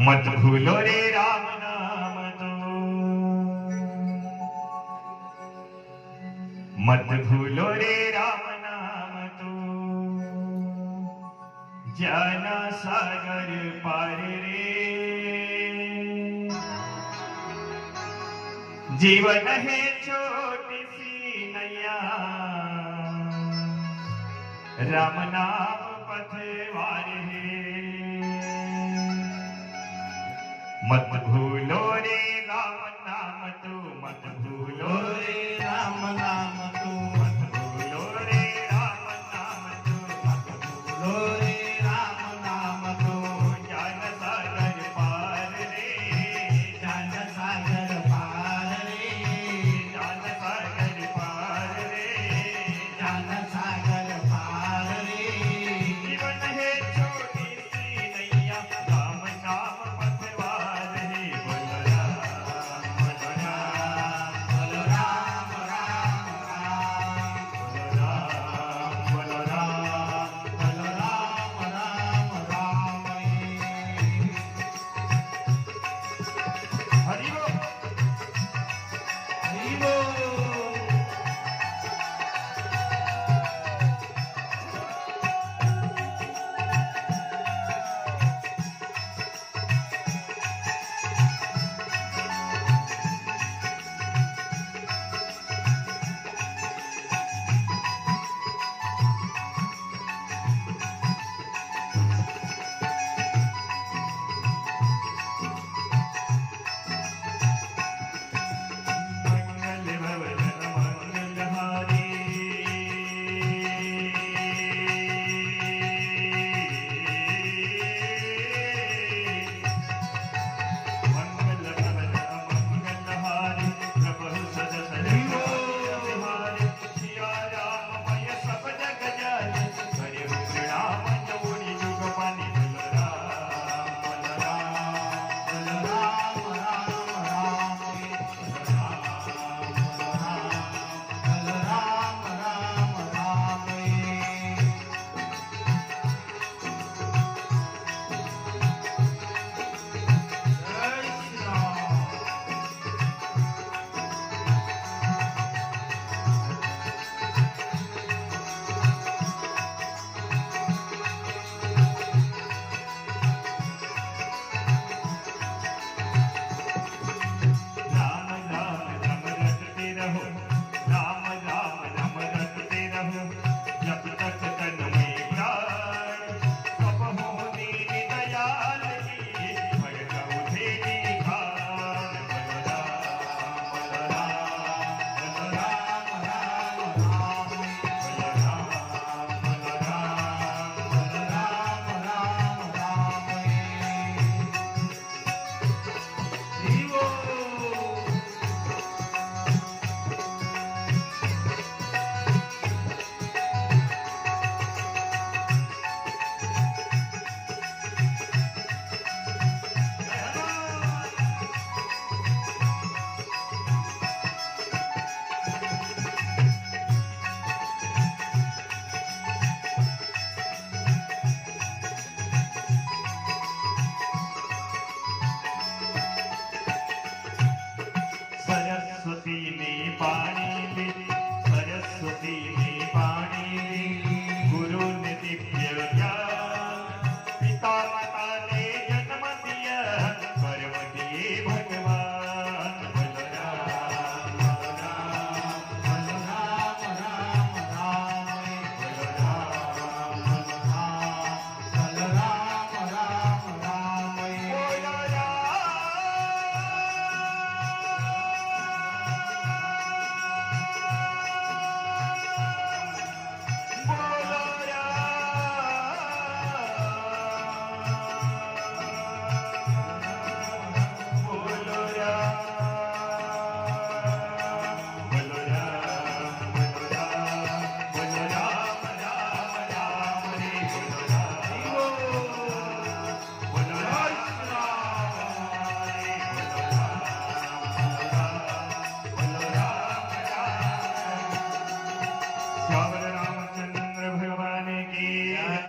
मत भूलो रे राम नाम तो, मत भूलो रे राम नाम तो, जाना सागर पार रे। जीवन है छोटी सी नैया, राम नाम पथवार है। मत भूलो रे राम नाम तू, मत भूलो रे राम नाम तू, मत भूलो रे राम नाम तू, मत भूलो रे राम नाम तू। जान सागर पार रे, जान सागर पार रे, जान सागर पार रे, जान सागर पार रे। जीवन है छोटी सी नैया, राम नाम पथवार रे। बोलो राम, बोलो राम, बोलो राम राम राम, बोलो राम, बोलो राम, बोलो राम राम राम। हरि बोल, हरि बोल। मंगल भवन मंगलहारी, मंगल भवन मंगलहारी, प्रभु सद बिहारी। सिया राम मय सब जग जानी, करे प्रणाम जोड़ी जुग पानी। बोलो राम, बोलो राम, बोलो राम राम राम, बोलो राम, बोलो राम, बोलो राम राम राम। जय श्री राम। राम राम राम रटते रहो, राम राम राम रटते रहो, जब तक तन में प्राण। तब हो दीन दयाल जी, भगत उठेगी खान। बोलो राम, बोलो राम, बोलो राम राम राम, बोलो राम, बोलो राम, बोलो राम राम राम। जीवो सरस्वती ने पानी ली, सरस्वती ने पानी ली, गुरु ने दिव्य ज्ञान। पिता माता ने जन्म दिया, कर्म दिए भगवान। बोलो राम, बोलो राम, बोलो राम राम राम, बोलो राम, बोलो राम, बोलो राम राम राम, बोलो राम। Brother.